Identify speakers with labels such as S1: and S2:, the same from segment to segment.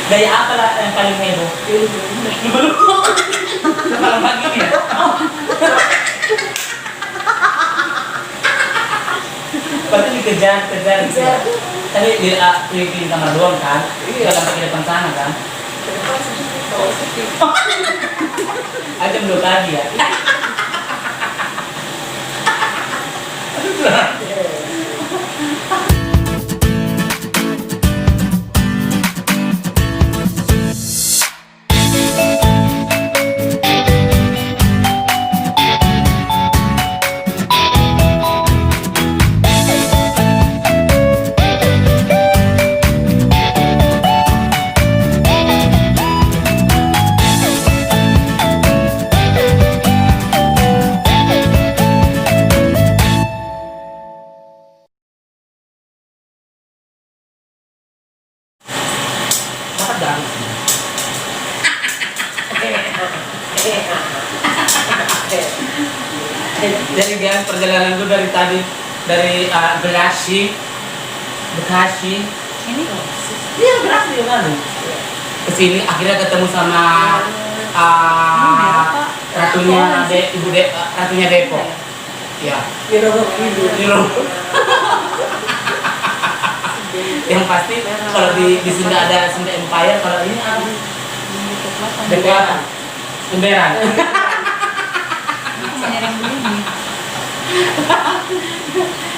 S1: Gaya apa lah yang paling heboh? Lumba-lumba. Lumba-lumba gini ya? Pasti dikejar. Tadi di keliling kamar doang kan? Iya. Sampai ke depan sana kan? Aja belum lagi ya. Jadi guys, perjalanan gue dari tadi dari Bekasi ini iya Bekasi kan kesini akhirnya ketemu sama ratunya Depok ya yang pasti kalau di Sunda ada Sunda Empire, kalau ini Depok apa? Emberan.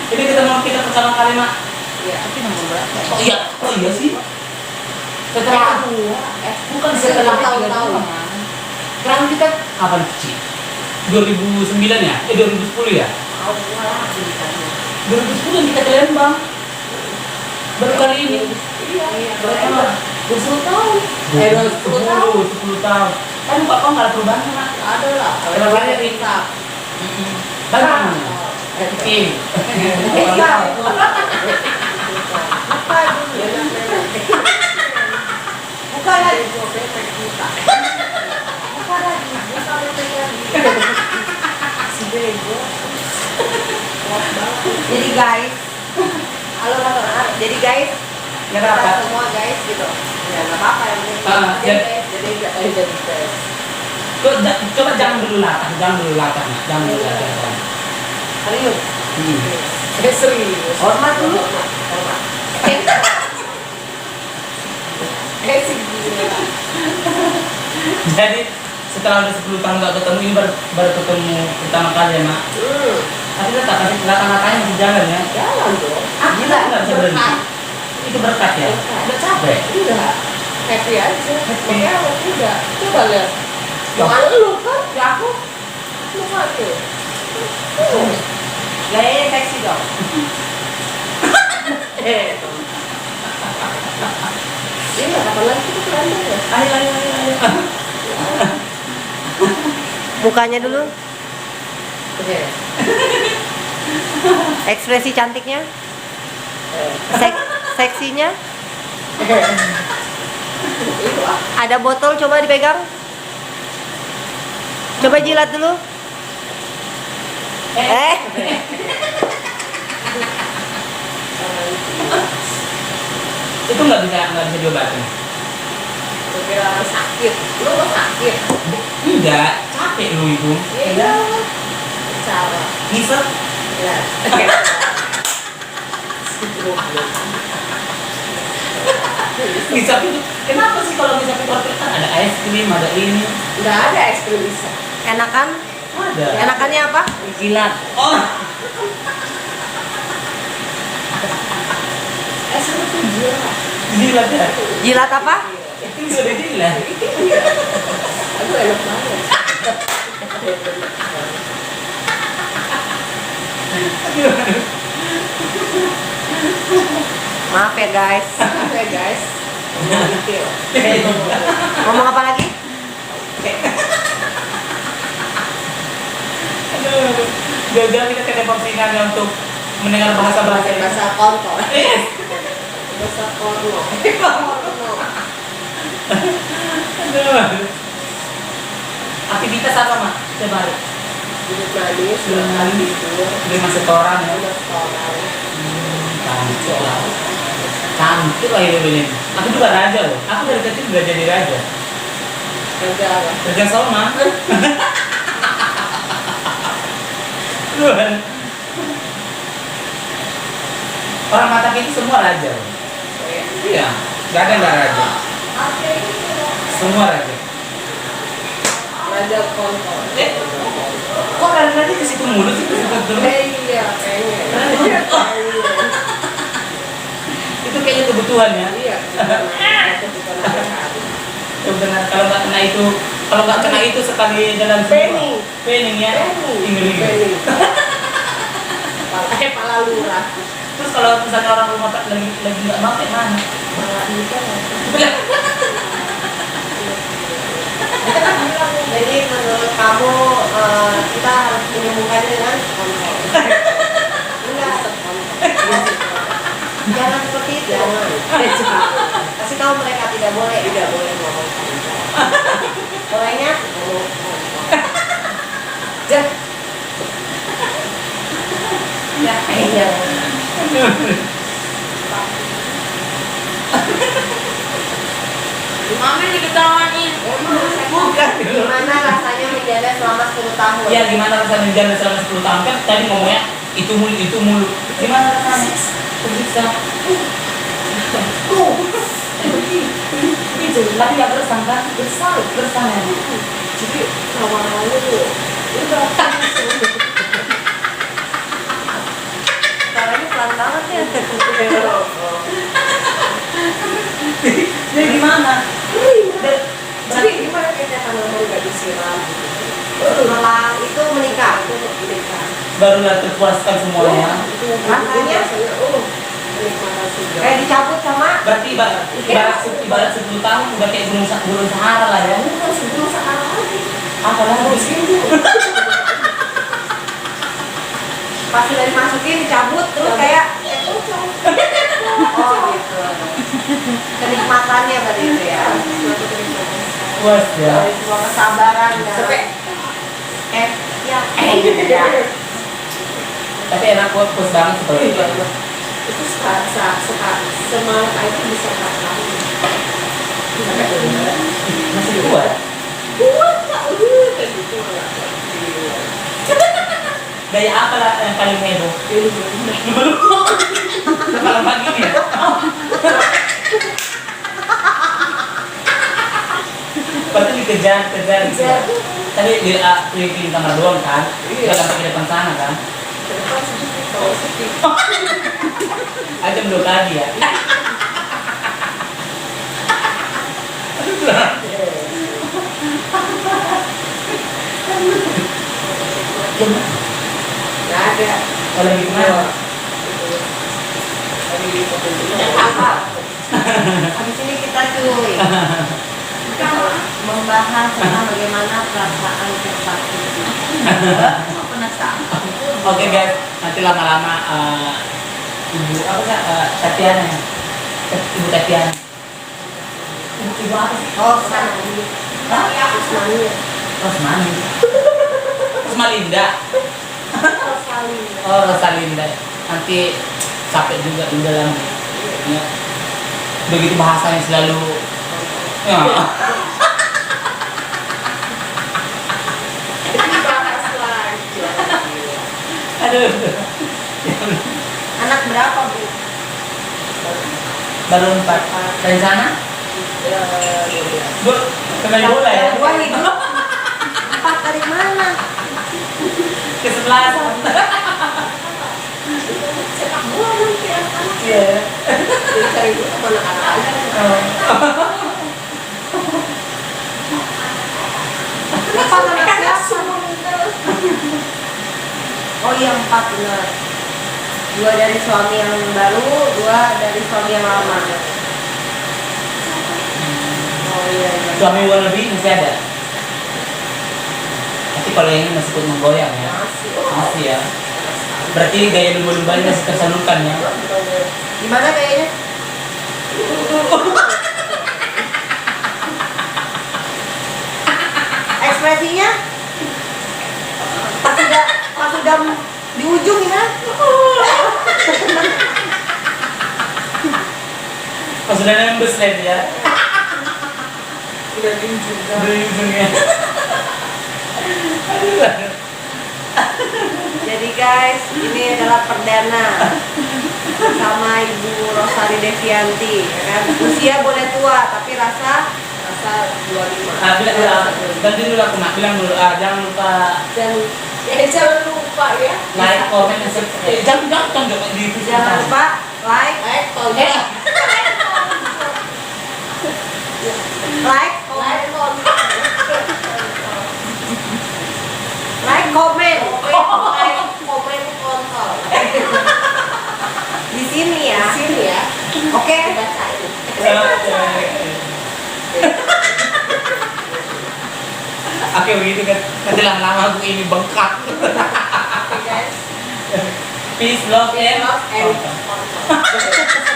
S1: Ini ketemu kita pertama kali mak.
S2: Iya, tapi nomor berapa?
S1: Oh iya sih. Setelah bukan setelah tahun-tahun. Sekarang kita kapan sih? 2009 ya? 2010 ya? 2010 kita ke Lembang. Baru kali ini. Iya. Berapa? 20 tahun. 10 tahun. Kan Bapak nggak ada perubahan mak?
S2: Ada lah.
S1: Perubahannya ringkap. Bagaimana? Oke.
S2: Bukan lagi. Jadi guys, halo. Jadi guys,
S1: Ya apa?
S2: semua guys gitu. Ya nggak apa-apa yang penting. Jadi
S1: Coba jangan dulu latah.
S2: serius. Serius.
S1: Hormat dulu.
S2: Hormat.
S1: Jadi setelah udah 10 tahun nggak ketemu, ini baru ketemu pertama kali ya mak. Tapi tetap kasih latah-latahnya masih jalan ya.
S2: Jalan dong.
S1: Gila nggak bisa berhenti. Itu berkat ya. Udah capek.
S2: Udah. Happy aja. Makanya udah. Coba lihat. Jangan lu kan, ya aku. Lu aja. Gaya seksi dong. Iya, kapan lagi kita ke London ya?
S1: Ayo.
S3: Mukanya dulu. Ekspresi cantiknya. Seksinya. Ada botol, coba dipegang. Coba jilat dulu.
S1: Itu nggak bisa diobatin.
S2: Kira sakit. Lu kok sakit?
S1: Enggak, capek lu itu.
S2: Iya. Cara.
S1: Ngisep.
S2: Ya.
S1: Ngisep itu. Kenapa sih kalau ngisep itu kan ada es krim, ada ini?
S2: Nggak ada es krim bisa.
S3: Enakan?
S1: Ada.
S3: Enakannya apa?
S2: Jilat.
S1: Oh.
S2: Es krim itu jilat.
S1: Jilat ya?
S3: Jilat apa?
S1: Itu sudah jilat.
S2: Aduh enak banget.
S3: Maaf ya guys.
S2: Oke guys.
S3: Ngomong apa lagi?
S1: Aduh. Gagal kita ke Depok Singa untuk mendengar bahasa
S2: kontol. Bahasa porno.
S1: Aduh. Aktivitas apa mak? Setiap hari?
S2: Duduk manis, tidur.
S1: Beli setoran ya?
S2: Udah setoran.
S1: Cantik lah. Cantik lagi Bebelin. Aku juga raja loh. Aku dari kecil udah jadi raja.
S2: Kerja apa?
S1: Kerja sama. Tuhan. Orang mata itu semua raja. Loh. Iya, nggak ada yang nggak raja. Semua raja.
S2: Raja kontol.
S1: Kok raja ke situ mulu sih ke situ terus?
S2: Iya, kayaknya.
S1: Itu kayaknya kebutuhan ya.
S2: Iya.
S1: Ya benar. Kalau nggak kena itu sekali dalam
S2: Pening.
S1: pening ya. Ingri.
S2: Kepala lurah.
S1: Terus kalau misalnya orang rumah lagi nggak mau kayak mana?
S2: Malah itu jadi menurut kamu kita harus menyembuhkannya dengan kontrol. Enggak, jangan seperti itu. Kasih tahu mereka tidak boleh ngomong kontrol. Bolehnya ngomong kontrol. Ya, iya.
S1: Mami diketawain. Bukan.
S2: Gimana rasanya menjanda selama 10 tahun?
S1: Iya, gimana rasanya menjalani selama 10 tahun kan tadi ngomongnya itu mulu. Gimana rasanya? Tersiksa. Itu, tapi nggak bersang kan? Bersang ya.
S2: Jadi awalnya tuh udah
S3: Caranya pelan banget ya.
S1: Jadi gimana?
S2: jadi gimana kita kalau nggak disiram?
S3: Setelah itu menikah.
S1: Barulah terpuaskan semuanya.
S3: Rasanya?
S2: Kenikmatan sudah.
S3: Kayak dicabut sama
S1: Berarti ibarat 10 tahun udah kayak gunung Sahara lah ya.
S2: Bukan sebelum sekarang lagi.
S1: Apalagi
S3: pas sudah dimasukin dicabut terus kayak oh gitu. Kenikmatannya berarti itu ya.
S1: puas ya.
S3: Dari sebuah kesabaran dan
S2: Sampai
S3: ya.
S1: Tapi enak puas banget seperti itu.
S2: itu semangat aja bisa katakan.
S1: Masih kuat.
S2: Kuat tak? Kayak gitu lah.
S1: Gaya apa lah yang paling heboh? Kalau pagi ya. Berarti dikejar gitu. Tadi di kamar doang kan?
S2: Iya.
S1: Gak sampai ke depan sana kan?
S2: Depan sedikit, bawah sedikit.
S1: Aja belum lagi ya.
S2: Nggak ada.
S1: Kalau gitu mana?
S3: Apa? Habis ini kita cuy membahas tentang bagaimana perasaan tersakiti. Penasaran.
S1: Oke guys, nanti lama-lama ibu apa sih Tatiana ya? Ibu Tatiana. Ibu apa sih?
S3: Oh, sana.
S1: Hah?
S2: Asmanya.
S1: Rosmani. Rosmalinda.
S2: Rosalinda.
S1: Oh Rosalinda. Nanti capek juga di dalam. Ya. Begitu bahasanya selalu. Ya.
S2: Dibahas lagi.
S1: Aduh.
S3: Anak berapa, Bu?
S1: Baru 4 dari sana?
S2: Ya,
S1: Bu, pemain bola ya?
S3: Dua hidup. 4 dari mana?
S1: Kesebelasan.
S2: sepak bola nanti anak-anak.
S1: Iya.
S2: Jadi cari dulu sama anak-anak aja.
S3: Empat anak
S2: Karena
S3: siapa?
S2: semua meninggal.
S3: Oh iya 4 benar. 2 dari suami yang baru, 2 dari suami yang lama. Oh iya.
S1: Suami wannabe masih ada? Tapi kalau yang ini masih ikut menggoyang ya?
S2: Masih.
S1: Masih ya? Berarti gaya lumba-lumbanya masih tersalurkan ya?
S3: Gimana kayaknya? Ekspresinya? Pas sudah di ujung gimana?
S1: sudah nembus lah dia.
S3: Udah tunjuk.
S1: Dari ujungnya. Aduh, aduh.
S3: Jadi guys, ini adalah perdana sama Ibu Rosari Devianti, ya kan? Usia boleh tua, tapi rasa 25.
S1: Bilang ganti dulu aku nak bilang dulu. Jangan lupa
S2: Jangan lupa ya.
S1: like, comment, dan subscribe. Jangan di itu.
S3: Jangan lupa like,
S2: Comment.
S3: like,
S2: Like, comment.
S3: comment
S2: Komen kontol.
S3: di sini ya.
S2: Di sini ya.
S3: Oke.
S2: Bacain.
S1: Oke begitu kan. Nanti lama-lama aku ini bengkak.
S2: Oke guys.
S1: Peace, love, and
S2: Love and kontol.